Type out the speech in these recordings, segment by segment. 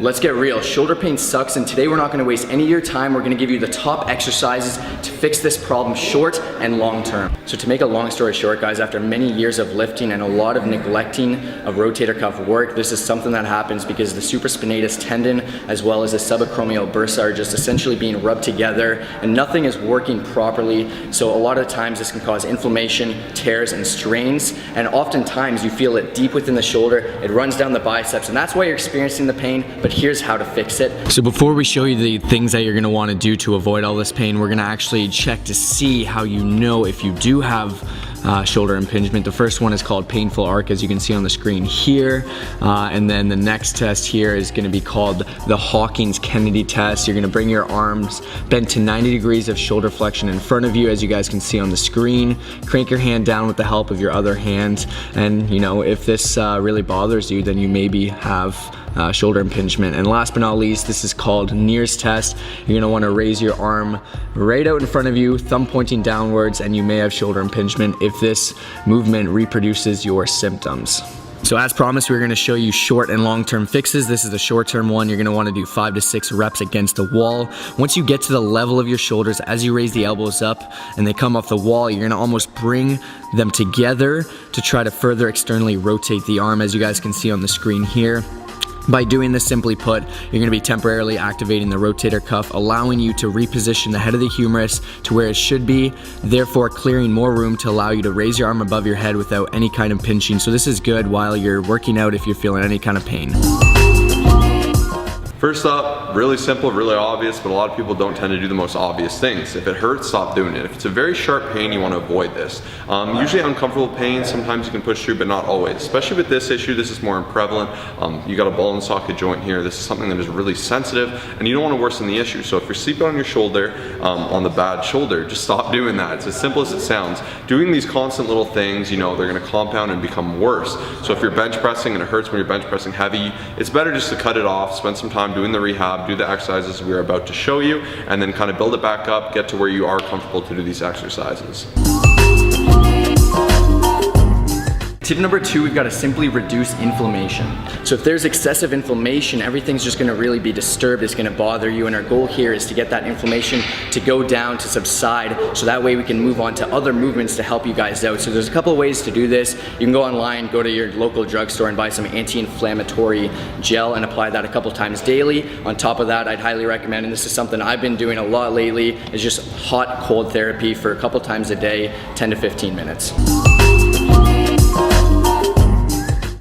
Let's get real, shoulder pain sucks, and today we're not gonna waste any of your time. We're gonna give you the top exercises to fix this problem short and long term. So to make a long story short, guys, after many years of lifting and a lot of neglecting of rotator cuff work, this is something that happens because the supraspinatus tendon as well as the subacromial bursa are just essentially being rubbed together and nothing is working properly. So a lot of times this can cause inflammation, tears, and strains, and oftentimes you feel it deep within the shoulder. It runs down the biceps, and that's why you're experiencing the pain. But here's how to fix it. So before we show you the things that you're gonna wanna do to avoid all this pain, we're gonna actually check to see how you know if you do have shoulder impingement. The first one is called painful arc, as you can see on the screen here. And then the next test here is gonna be called the Hawkins-Kennedy test. You're gonna bring your arms bent to 90 degrees of shoulder flexion in front of you, as you guys can see on the screen. Crank your hand down with the help of your other hand. And you know, if this really bothers you, then you maybe have shoulder impingement. And last but not least, this is called Neer's test. You're gonna wanna raise your arm right out in front of you, thumb pointing downwards, and you may have shoulder impingement if this movement reproduces your symptoms. So as promised, we're gonna show you short and long-term fixes. This is the short-term one. You're gonna wanna do 5 to 6 reps against the wall. Once you get to the level of your shoulders, as you raise the elbows up and they come off the wall, you're gonna almost bring them together to try to further externally rotate the arm, as you guys can see on the screen here. By doing this, simply put, you're gonna be temporarily activating the rotator cuff, allowing you to reposition the head of the humerus to where it should be, therefore clearing more room to allow you to raise your arm above your head without any kind of pinching. So this is good while you're working out if you're feeling any kind of pain. First up, really simple, really obvious, but a lot of people don't tend to do the most obvious things. If it hurts, stop doing it. If it's a very sharp pain, you want to avoid this. Usually uncomfortable pain, sometimes you can push through, but not always. Especially with this issue, this is more prevalent. You got a ball and socket joint here. This is something that is really sensitive, and you don't want to worsen the issue. So if you're sleeping on your shoulder, on the bad shoulder, just stop doing that. It's as simple as it sounds. Doing these constant little things, you know, they're going to compound and become worse. So if you're bench pressing and it hurts when you're bench pressing heavy, it's better just to cut it off, spend some time doing the rehab, do the exercises we're about to show you, and then kind of build it back up, get to where you are comfortable to do these exercises. Tip number 2, we've got to simply reduce inflammation. So if there's excessive inflammation, everything's just gonna really be disturbed, it's gonna bother you, and our goal here is to get that inflammation to go down, to subside, so that way we can move on to other movements to help you guys out. So there's a couple of ways to do this. You can go online, go to your local drugstore and buy some anti-inflammatory gel and apply that a couple times daily. On top of that, I'd highly recommend, and this is something I've been doing a lot lately, is just hot cold therapy for a couple times a day, 10 to 15 minutes.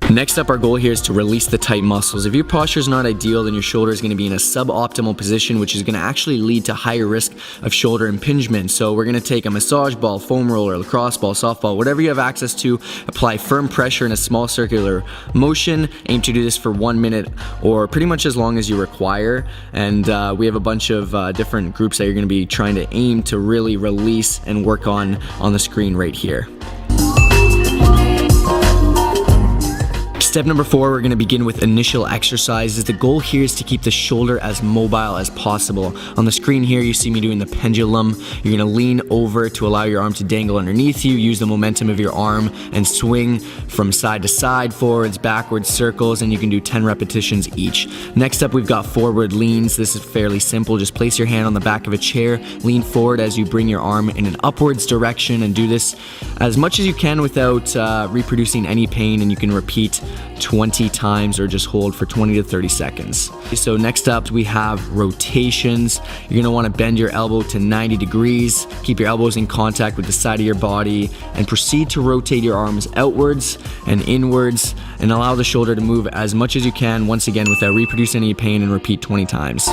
Next up, our goal here is to release the tight muscles. If your posture is not ideal, then your shoulder is going to be in a suboptimal position, which is going to actually lead to higher risk of shoulder impingement. So we're going to take a massage ball, foam roller, lacrosse ball, softball, whatever you have access to, apply firm pressure in a small circular motion. Aim to do this for 1 minute or pretty much as long as you require. And we have a bunch of different groups that you're going to be trying to aim to really release and work on the screen right here. Step number 4, we're gonna begin with initial exercises. The goal here is to keep the shoulder as mobile as possible. On the screen here, you see me doing the pendulum. You're gonna lean over to allow your arm to dangle underneath you, use the momentum of your arm and swing from side to side, forwards, backwards, circles, and you can do 10 repetitions each. Next up, we've got forward leans. This is fairly simple. Just place your hand on the back of a chair, lean forward as you bring your arm in an upwards direction, and do this as much as you can without reproducing any pain, and you can repeat 20 times or just hold for 20 to 30 seconds. So next up, we have rotations. You're gonna wanna bend your elbow to 90 degrees, keep your elbows in contact with the side of your body, and proceed to rotate your arms outwards and inwards, and allow the shoulder to move as much as you can, once again, without reproducing any pain, and repeat 20 times.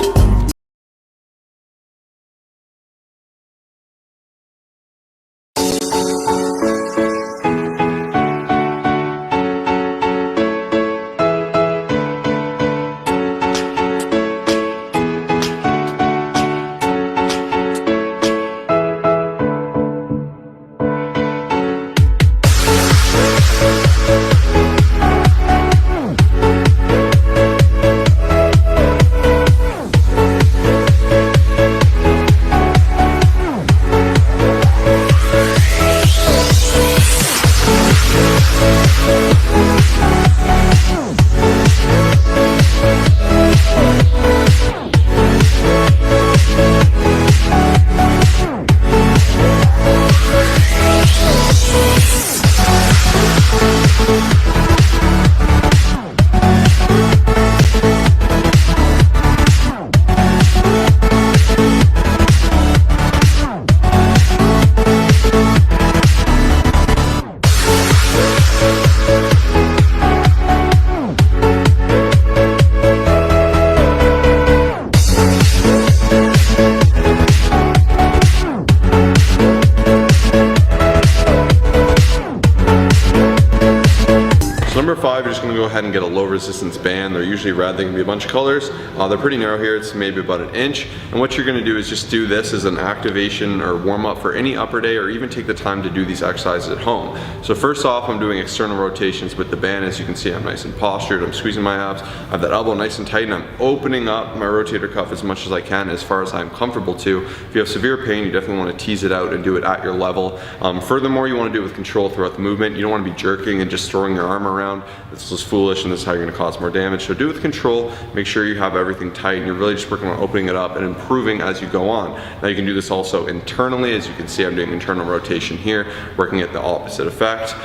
number 5, you're just gonna go ahead and get a low resistance band. They're usually red, they can be a bunch of colors. They're pretty narrow here, it's maybe about an inch. And what you're gonna do is just do this as an activation or warm up for any upper day, or even take the time to do these exercises at home. So first off, I'm doing external rotations with the band. As you can see, I'm nice and postured, I'm squeezing my abs, I have that elbow nice and tight, and I'm opening up my rotator cuff as much as I can, as far as I'm comfortable to. If you have severe pain, you definitely wanna tease it out and do it at your level. Furthermore, you wanna do it with control throughout the movement. You don't wanna be jerking and just throwing your arm around. This is foolish, and this is how you're gonna cause more damage. So do it with control, make sure you have everything tight, and you're really just working on opening it up and improving as you go on. Now you can do this also internally. As you can see, I'm doing internal rotation here, working at the opposite effect.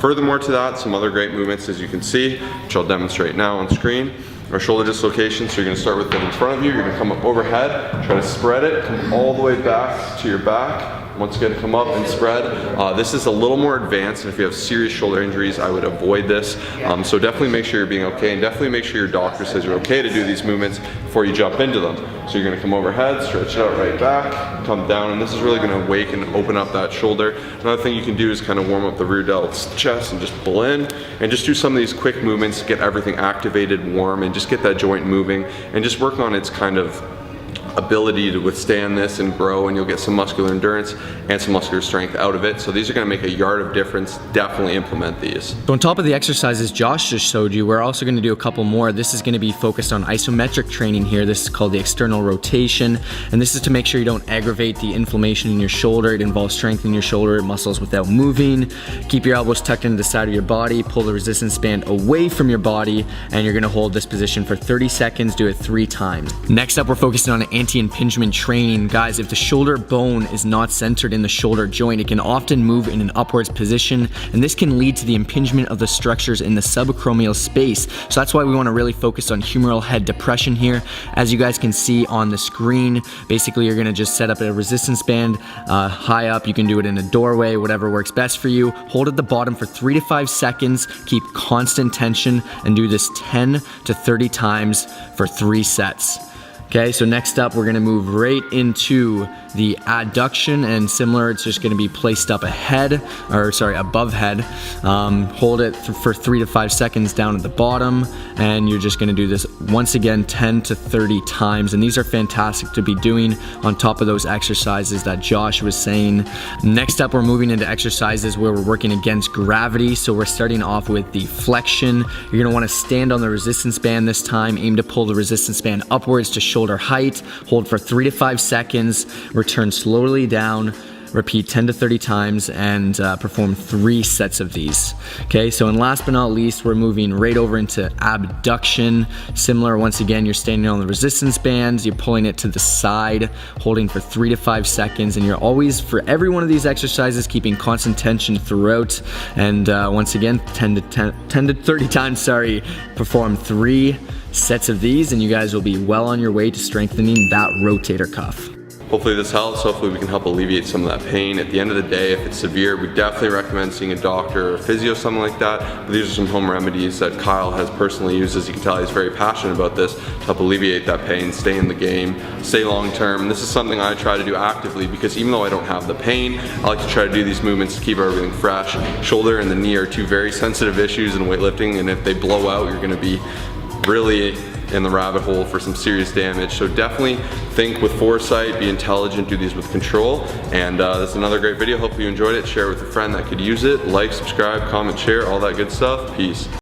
Furthermore to that, some other great movements, as you can see, which I'll demonstrate now on screen, are shoulder dislocation. So you're gonna start with them in front of you, you're gonna come up overhead, try to spread it, come all the way back to your back. Once again, come up and spread. This is a little more advanced, and if you have serious shoulder injuries, I would avoid this. So definitely make sure you're being okay, and definitely make sure your doctor says you're okay to do these movements before you jump into them. So you're gonna come overhead, stretch it out right back, come down, and this is really gonna wake and open up that shoulder. Another thing you can do is kind of warm up the rear delt's chest and just pull in, and just do some of these quick movements to get everything activated, warm, and just get that joint moving, and just work on its kind of ability to withstand this and grow, and you'll get some muscular endurance and some muscular strength out of it. So these are going to make a yard of difference. Definitely implement these. So on top of the exercises Josh just showed you, we're also going to do a couple more. This is going to be focused on isometric training here. This is called the external rotation, and this is to make sure you don't aggravate the inflammation in your shoulder. It involves strengthening your shoulder muscles without moving. Keep your elbows tucked into the side of your body, pull the resistance band away from your body, and you're going to hold this position for 30 seconds. Do it 3 times. Next up, we're focusing on anti-impingement training. Guys, if the shoulder bone is not centered in the shoulder joint, it can often move in an upwards position, and this can lead to the impingement of the structures in the subacromial space. So that's why we want to really focus on humeral head depression here. As you guys can see on the screen, basically you're going to just set up a resistance band high up. You can do it in a doorway, whatever works best for you. Hold at the bottom for 3 to 5 seconds, keep constant tension, and do this 10 to 30 times for 3 sets. Okay, so next up, we're gonna move right into the adduction, and similar, it's just gonna be placed up above head. Hold it for 3 to 5 seconds down at the bottom, and you're just gonna do this once again 10 to 30 times, and these are fantastic to be doing on top of those exercises that Josh was saying. Next up, we're moving into exercises where we're working against gravity. So we're starting off with the flexion. You're gonna wanna stand on the resistance band this time, aim to pull the resistance band upwards to shoulder height, hold for 3 to 5 seconds, return slowly down, repeat 10 to 30 times, and perform 3 sets of these. Okay, so and last but not least, we're moving right over into abduction. Similar, once again, you're standing on the resistance bands, you're pulling it to the side, holding for 3 to 5 seconds, and you're always, for every one of these exercises, keeping constant tension throughout. And once again, 10 to 30 times, perform 3 sets of these, and you guys will be well on your way to strengthening that rotator cuff. Hopefully this helps. Hopefully we can help alleviate some of that pain. At the end of the day, if it's severe, we definitely recommend seeing a doctor or a physio, something like that. But these are some home remedies that Kyle has personally used. As you can tell, he's very passionate about this to help alleviate that pain, stay in the game, stay long term. This is something I try to do actively, because even though I don't have the pain, I like to try to do these movements to keep everything fresh. Shoulder and the knee are 2 very sensitive issues in weightlifting, and if they blow out, you're gonna be really in the rabbit hole for some serious damage. So definitely think with foresight, be intelligent, do these with control. And that's another great video. Hope you enjoyed it. Share it with a friend that could use it. Like, subscribe, comment, share, all that good stuff. Peace.